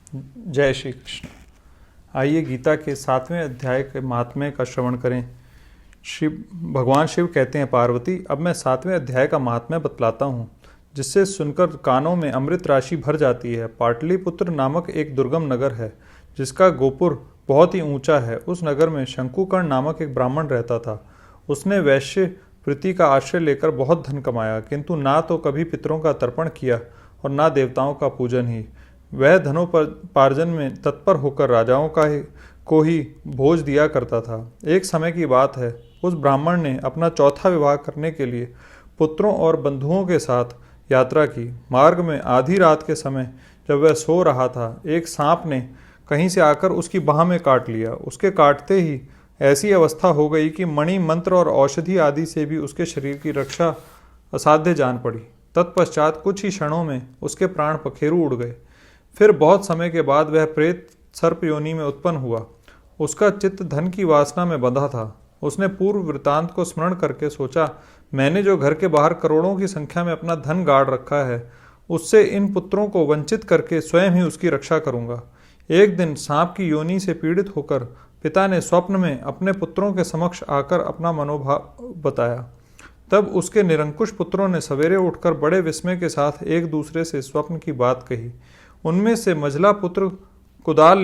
जय श्री कृष्ण। आइए गीता के 7वें अध्याय के महात्म्य का श्रवण करें। भगवान शिव कहते हैं, पार्वती अब मैं 7वें अध्याय का महात्म्य बतलाता हूँ, जिससे सुनकर कानों में अमृत राशि भर जाती है। पाटलिपुत्र नामक एक दुर्गम नगर है, जिसका गोपुर बहुत ही ऊंचा है। उस नगर में शंकुकर्ण नामक एक ब्राह्मण रहता था। उसने वैश्य वृत्ति का आश्रय लेकर बहुत धन कमाया, किंतु ना तो कभी पितरों का तर्पण किया और ना देवताओं का पूजन ही। वह धनोपार्जन में तत्पर होकर राजाओं को ही भोज दिया करता था। एक समय की बात है, उस ब्राह्मण ने अपना चौथा विवाह करने के लिए पुत्रों और बंधुओं के साथ यात्रा की। मार्ग में आधी रात के समय जब वह सो रहा था, एक सांप ने कहीं से आकर उसकी बाह में काट लिया। उसके काटते ही ऐसी अवस्था हो गई कि मणि, मंत्र और औषधि आदि से भी उसके शरीर की रक्षा असाध्य जान पड़ी। तत्पश्चात कुछ ही क्षणों में उसके प्राण पखेरु उड़ गए। फिर बहुत समय के बाद वह प्रेत सर्प योनि में उत्पन्न हुआ। उसका चित्त धन की वासना में बंधा था। उसने पूर्व वृतांत को स्मरण करके सोचा, मैंने जो घर के बाहर करोड़ों की संख्या में अपना धन गाड़ रखा है, उससे इन पुत्रों को वंचित करके स्वयं ही उसकी रक्षा करूंगा। एक दिन सांप की योनि से पीड़ित होकर पिता ने स्वप्न में अपने पुत्रों के समक्ष आकर अपना मनोभाव बताया। तब उसके निरंकुश पुत्रों ने सवेरे उठकर बड़े विस्मय के साथ एक दूसरे से स्वप्न की बात कही। उनमें से मझला पुत्र कुदाल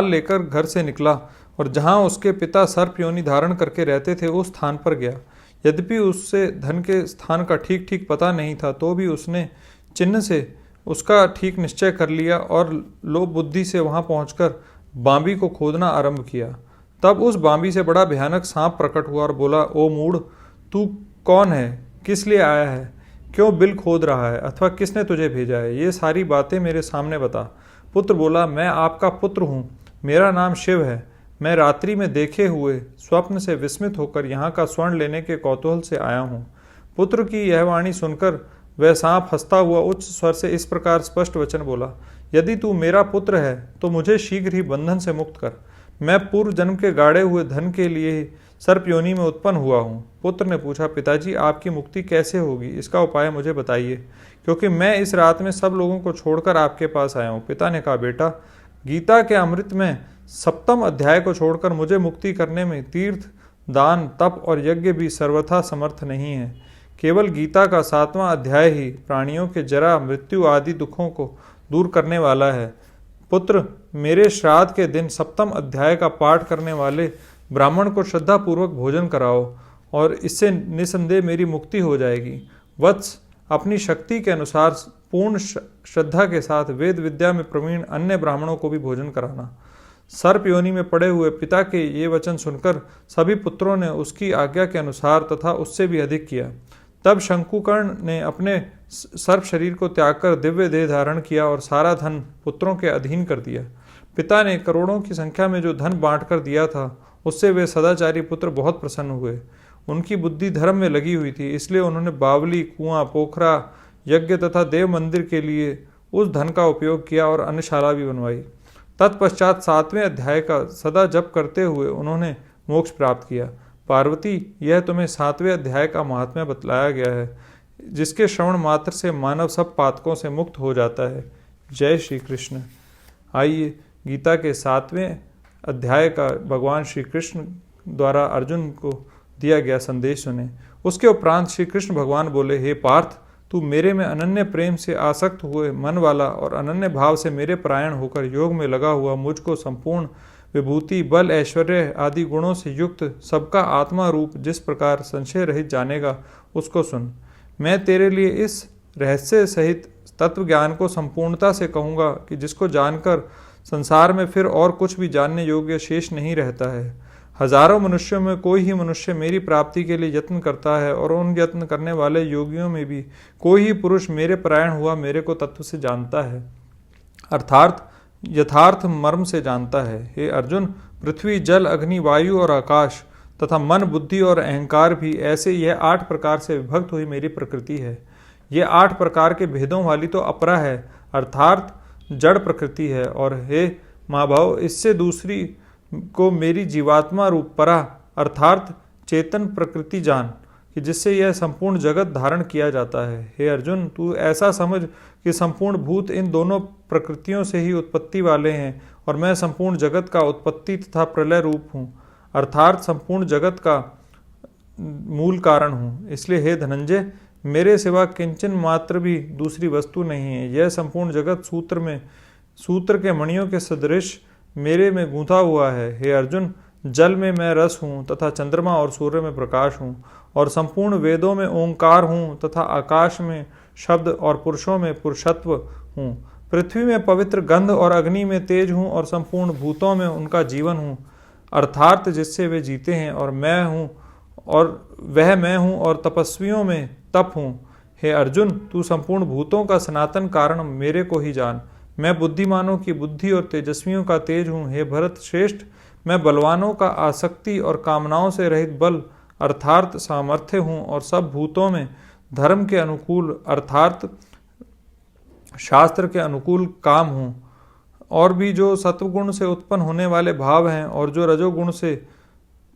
लेकर घर से निकला और जहां उसके पिता सर्प योनि धारण करके रहते थे, उस स्थान पर गया। यद्यपि उससे धन के स्थान का ठीक ठीक पता नहीं था, तो भी उसने चिन्ह से उसका ठीक निश्चय कर लिया और लोभ बुद्धि से वहां पहुंचकर बांबी को खोदना आरंभ किया। तब उस बांबी से बड़ा भयानक सांप प्रकट हुआ और बोला, ओ मूढ़, तू कौन है? किस लिए आया है? क्यों बिल खोद रहा है? अथवा किसने तुझे भेजा है? ये सारी बातें मेरे सामने बता। पुत्र बोला, मैं आपका पुत्र हूँ, मेरा नाम शिव है। मैं रात्रि में देखे हुए स्वप्न से विस्मित होकर यहाँ का स्वर्ण लेने के कौतूहल से आया हूँ। पुत्र की यह वाणी सुनकर वह सांप हंसता हुआ उच्च स्वर से इस प्रकार स्पष्ट वचन बोला, यदि तू मेरा पुत्र है तो मुझे शीघ्र ही बंधन से मुक्त कर। मैं पूर्व जन्म के गाड़े हुए धन के लिए सर्प योनि में उत्पन्न हुआ हूँ। पुत्र ने पूछा, पिताजी आपकी मुक्ति कैसे होगी? इसका उपाय मुझे बताइए, क्योंकि मैं इस रात में सब लोगों को छोड़कर आपके पास आया हूँ। पिता ने कहा, बेटा, गीता के अमृत में 7वें अध्याय को छोड़कर मुझे मुक्ति करने में तीर्थ, दान, तप और यज्ञ भी सर्वथा समर्थ नहीं है। केवल गीता का 7वां अध्याय ही प्राणियों के जरा, मृत्यु आदि दुखों को दूर करने वाला है। पुत्र, मेरे श्राद्ध के दिन 7वें अध्याय का पाठ करने वाले ब्राह्मण को श्रद्धापूर्वक भोजन कराओ और इससे निसंदेह मेरी मुक्ति हो जाएगी। वत्स, अपनी शक्ति के अनुसार पूर्ण श्रद्धा के साथ वेद विद्या में प्रवीण अन्य ब्राह्मणों को भी भोजन कराना। सर्प योनि में पड़े हुए पिता के ये वचन सुनकर सभी पुत्रों ने उसकी आज्ञा के अनुसार तथा उससे भी अधिक किया। तब शंकुकर्ण ने अपने सर्प शरीर को त्याग कर दिव्य देह धारण किया और सारा धन पुत्रों के अधीन कर दिया। पिता ने करोड़ों की संख्या में जो धन बांट कर दिया था, उससे वे सदाचारी पुत्र बहुत प्रसन्न हुए। उनकी बुद्धि धर्म में लगी हुई थी, इसलिए उन्होंने बावली, कुआं, पोखरा, यज्ञ तथा देव मंदिर के लिए उस धन का उपयोग किया और अन्नशाला भी बनवाई। तत्पश्चात 7वें अध्याय का सदा जप करते हुए उन्होंने मोक्ष प्राप्त किया। पार्वती, यह तुम्हें 7वें अध्याय का महात्म्य बतलाया गया है, जिसके श्रवण मात्र से मानव सब पातकों से मुक्त हो जाता है। जय श्री कृष्ण। आइए गीता के 7वें अध्याय का भगवान श्री कृष्ण द्वारा अर्जुन को दिया गया संदेश सुने। उसके उपरांत श्री कृष्ण भगवान बोले, हे पार्थ, तू मेरे में अनन्य प्रेम से आसक्त हुए मन वाला और अनन्य भाव से मेरे परायण होकर योग में लगा हुआ मुझको संपूर्ण विभूति, बल, ऐश्वर्य आदि गुणों से युक्त सबका आत्मा रूप जिस प्रकार संशय रहित जानेगा, उसको सुन। मैं तेरे लिए इस रहस्य सहित तत्व ज्ञान को संपूर्णता से कहूँगा कि जिसको जानकर संसार में फिर और कुछ भी जानने योग्य शेष नहीं रहता है। हजारों मनुष्यों में कोई ही मनुष्य मेरी प्राप्ति के लिए यत्न करता है, और उन यत्न करने वाले योगियों में भी कोई ही पुरुष मेरे परायण हुआ मेरे को तत्व से जानता है, अर्थात यथार्थ मर्म से जानता है। हे अर्जुन, पृथ्वी, जल, अग्नि, वायु और आकाश तथा मन, बुद्धि और अहंकार भी ऐसे यह 8 प्रकार से विभक्त हुई मेरी प्रकृति है। ये 8 प्रकार के भेदों वाली तो अपरा है, अर्थात जड़ प्रकृति है। और हे महाभाव, इससे दूसरी को मेरी जीवात्मा रूप परा अर्थात चेतन प्रकृति जान। कि जिससे यह संपूर्ण जगत धारण किया जाता है। हे अर्जुन, तू ऐसा समझ कि संपूर्ण भूत इन दोनों प्रकृतियों से ही उत्पत्ति वाले हैं और मैं संपूर्ण जगत का उत्पत्ति तथा प्रलय रूप हूँ, अर्थात संपूर्ण जगत का मूल कारण हूँ। इसलिए हे धनंजय, मेरे सिवा किंचन मात्र भी दूसरी वस्तु नहीं है। यह संपूर्ण जगत सूत्र के मणियों के सदृश मेरे में गूंथा हुआ है। हे अर्जुन, जल में मैं रस हूँ तथा चंद्रमा और सूर्य में प्रकाश हूँ और संपूर्ण वेदों में ओंकार हूँ तथा आकाश में शब्द और पुरुषों में पुरुषत्व हूँ। पृथ्वी में पवित्र गंध और अग्नि में तेज हूँ और संपूर्ण भूतों में उनका जीवन हूँ, अर्थात जिससे वे जीते हैं, और वह मैं हूँ और तपस्वियों में तप हूँ। हे अर्जुन, तू संपूर्ण भूतों का सनातन कारण मेरे को ही जान। मैं बुद्धिमानों की बुद्धि और तेजस्वियों का तेज हूँ। हे भरत श्रेष्ठ, मैं बलवानों का आसक्ति और कामनाओं से रहित बल अर्थात सामर्थ्य हूँ और सब भूतों में धर्म के अनुकूल अर्थात शास्त्र के अनुकूल काम हूँ। और भी जो सत्वगुण से उत्पन्न होने वाले भाव हैं और जो रजोगुण से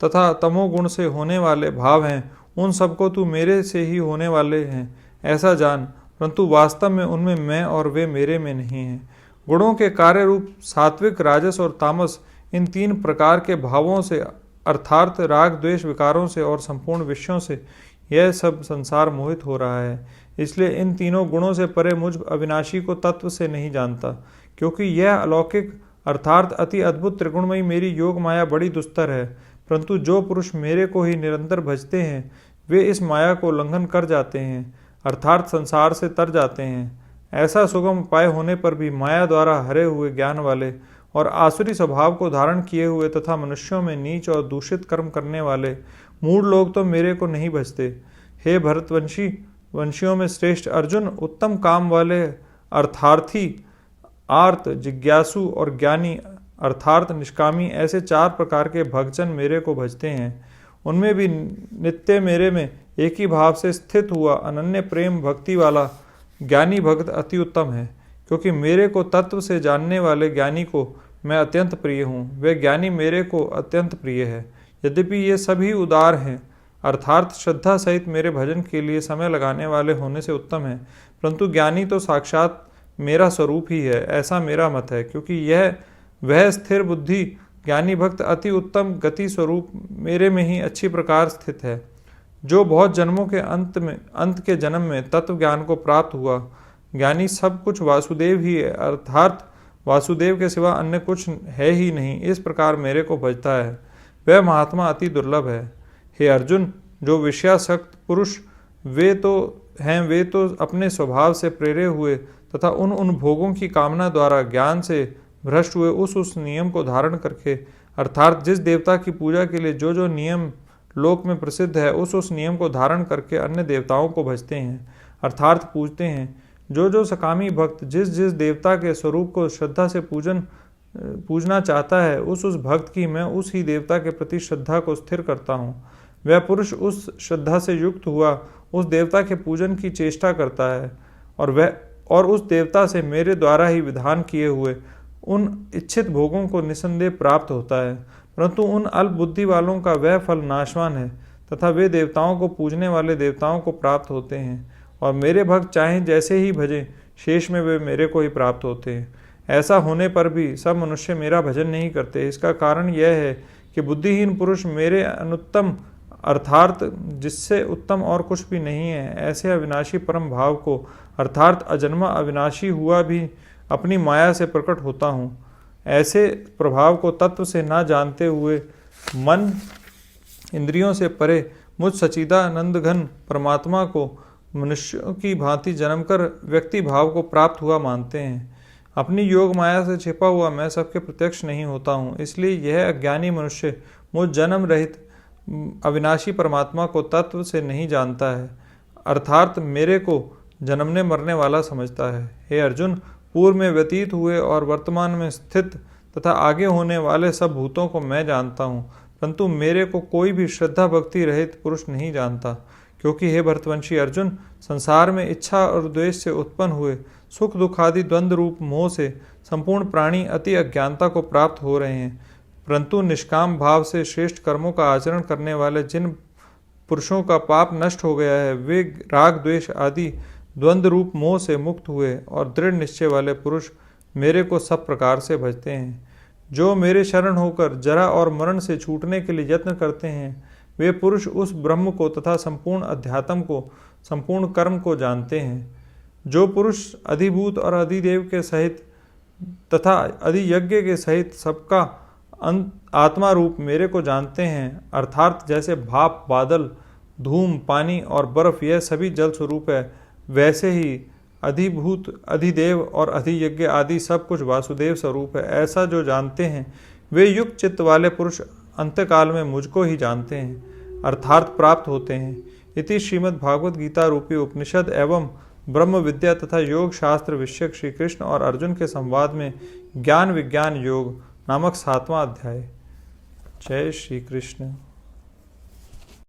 तथा तमोगुण से होने वाले भाव हैं, उन सबको तू मेरे से ही होने वाले हैं ऐसा जान, परंतु वास्तव में उनमें मैं और वे मेरे में नहीं हैं। गुणों के कार्य रूप सात्विक, राजस और तामस, इन तीन प्रकार के भावों से अर्थात राग द्वेष विकारों से और संपूर्ण विषयों से यह सब संसार मोहित हो रहा है। इसलिए इन तीनों गुणों से परे मुझ अविनाशी को तत्व से नहीं जानता, क्योंकि यह अलौकिक अर्थात अति अद्भुत त्रिगुणमयी मेरी योग माया बड़ी दुस्तर है। परंतु जो पुरुष मेरे को ही निरंतर भजते हैं, वे इस माया को उल्लंघन कर जाते हैं, अर्थात संसार से तर जाते हैं। ऐसा सुगम उपाय होने पर भी माया द्वारा हरे हुए ज्ञान वाले और आसुरी स्वभाव को धारण किए हुए तथा मनुष्यों में नीच और दूषित कर्म करने वाले मूढ़ लोग तो मेरे को नहीं भजते। हे भरतवंशी, वंशियों में श्रेष्ठ अर्जुन, उत्तम काम वाले अर्थार्थी, आर्त, जिज्ञासु और ज्ञानी अर्थात निष्कामी, ऐसे चार प्रकार के भक्तजन मेरे को भजते हैं। उनमें भी नित्य मेरे में एक ही भाव से स्थित हुआ अनन्य प्रेम भक्ति वाला ज्ञानी भक्त अति उत्तम है, क्योंकि मेरे को तत्व से जानने वाले ज्ञानी को मैं अत्यंत प्रिय हूँ। वे ज्ञानी मेरे को अत्यंत प्रिय है। यद्यपि ये सभी उदार हैं, अर्थात श्रद्धा सहित मेरे भजन के लिए समय लगाने वाले होने से उत्तम है, परंतु ज्ञानी तो साक्षात मेरा स्वरूप ही है, ऐसा मेरा मत है। क्योंकि वह स्थिर बुद्धि ज्ञानी भक्त अति उत्तम गति स्वरूप मेरे में ही अच्छी प्रकार स्थित है। जो बहुत जन्मों के अंत के जन्म में तत्व ज्ञान को प्राप्त हुआ, ज्ञानी सब कुछ वासुदेव ही है, अर्थात वासुदेव के सिवा अन्य कुछ है ही नहीं, इस प्रकार मेरे को भजता है, वह महात्मा अति दुर्लभ है। हे अर्जुन, जो विषयासक्त पुरुष वे तो अपने स्वभाव से प्रेरे हुए तथा उन भोगों की कामना द्वारा ज्ञान से भ्रष्ट हुए उस नियम को धारण करके, अर्थात जिस देवता की पूजा के लिए जो नियम लोक में प्रसिद्ध है, उस नियम को धारण करके अन्य देवताओं को भजते हैं, अर्थात पूजते हैं। जो सकामी भक्त जिस देवता के स्वरूप को श्रद्धा से पूजना चाहता है, उस भक्त की मैं उस ही देवता के प्रति श्रद्धा को स्थिर करता हूँ। वह पुरुष उस श्रद्धा से युक्त हुआ उस देवता के पूजन की चेष्टा करता है और उस देवता से मेरे द्वारा ही विधान किए हुए उन इच्छित भोगों को निसंदेह प्राप्त होता है। परंतु उन अल्प बुद्धि वालों का वह फल नाशवान है तथा वे देवताओं को पूजने वाले देवताओं को प्राप्त होते हैं, और मेरे भक्त चाहे जैसे ही भजें, शेष में वे मेरे को ही प्राप्त होते हैं। ऐसा होने पर भी सब मनुष्य मेरा भजन नहीं करते। इसका कारण यह है कि बुद्धिहीन पुरुष मेरे अनुत्तम अर्थात जिससे उत्तम और कुछ भी नहीं है, ऐसे अविनाशी परम भाव को अर्थात अजन्मा अविनाशी हुआ भी अपनी माया से प्रकट होता हूँ, ऐसे प्रभाव को तत्व से ना जानते हुए मन इंद्रियों से परे मुझ सच्चिदानंद घन परमात्मा को मनुष्यों की भांति जन्मकर व्यक्ति भाव को प्राप्त हुआ मानते हैं। अपनी योग माया से छिपा हुआ मैं सबके प्रत्यक्ष नहीं होता हूँ, इसलिए यह अज्ञानी मनुष्य मुझ जन्म रहित अविनाशी परमात्मा को तत्व से नहीं जानता है, अर्थात मेरे को जन्मने मरने वाला समझता है। हे अर्जुन, पूर्व में व्यतीत हुए और वर्तमान में स्थित तथा आगे होने वाले सब भूतों को मैं जानता हूँ, परंतु मेरे को कोई भी श्रद्धा भक्ति रहित पुरुष नहीं जानता। क्योंकि हे भरतवंशी अर्जुन, संसार में इच्छा और द्वेष से उत्पन्न हुए सुख दुख आदि द्वंद्व रूप मोह से संपूर्ण प्राणी अति अज्ञानता को प्राप्त हो रहे हैं, परंतु निष्काम भाव से श्रेष्ठ कर्मों का आचरण करने वाले जिन पुरुषों का पाप नष्ट हो गया है। वे राग द्वेष आदि द्वंद्व रूप मोह से मुक्त हुए और दृढ़ निश्चय वाले पुरुष मेरे को सब प्रकार से भजते हैं। जो मेरे शरण होकर जरा और मरण से छूटने के लिए यत्न करते हैं, वे पुरुष उस ब्रह्म को तथा संपूर्ण अध्यात्म को, संपूर्ण कर्म को जानते हैं। जो पुरुष अधिभूत और अधिदेव के सहित तथा अधियज्ञ के सहित सबका आत्मा रूप मेरे को जानते हैं, अर्थात जैसे भाप, बादल, धूम, पानी और बर्फ यह सभी जल स्वरूप है, वैसे ही अधिभूत, अधिदेव और अधियज्ञ आदि सब कुछ वासुदेव स्वरूप है। ऐसा जो जानते हैं वे युक्त चित्त वाले पुरुष अंत्यकाल में मुझको ही जानते हैं, अर्थात प्राप्त होते हैं। इति श्रीमद् भागवत गीता रूपी उपनिषद एवं ब्रह्म विद्या तथा योग शास्त्र विषयक श्री कृष्ण और अर्जुन के संवाद में ज्ञान विज्ञान योग नामक 7वां अध्याय। जय श्री कृष्ण।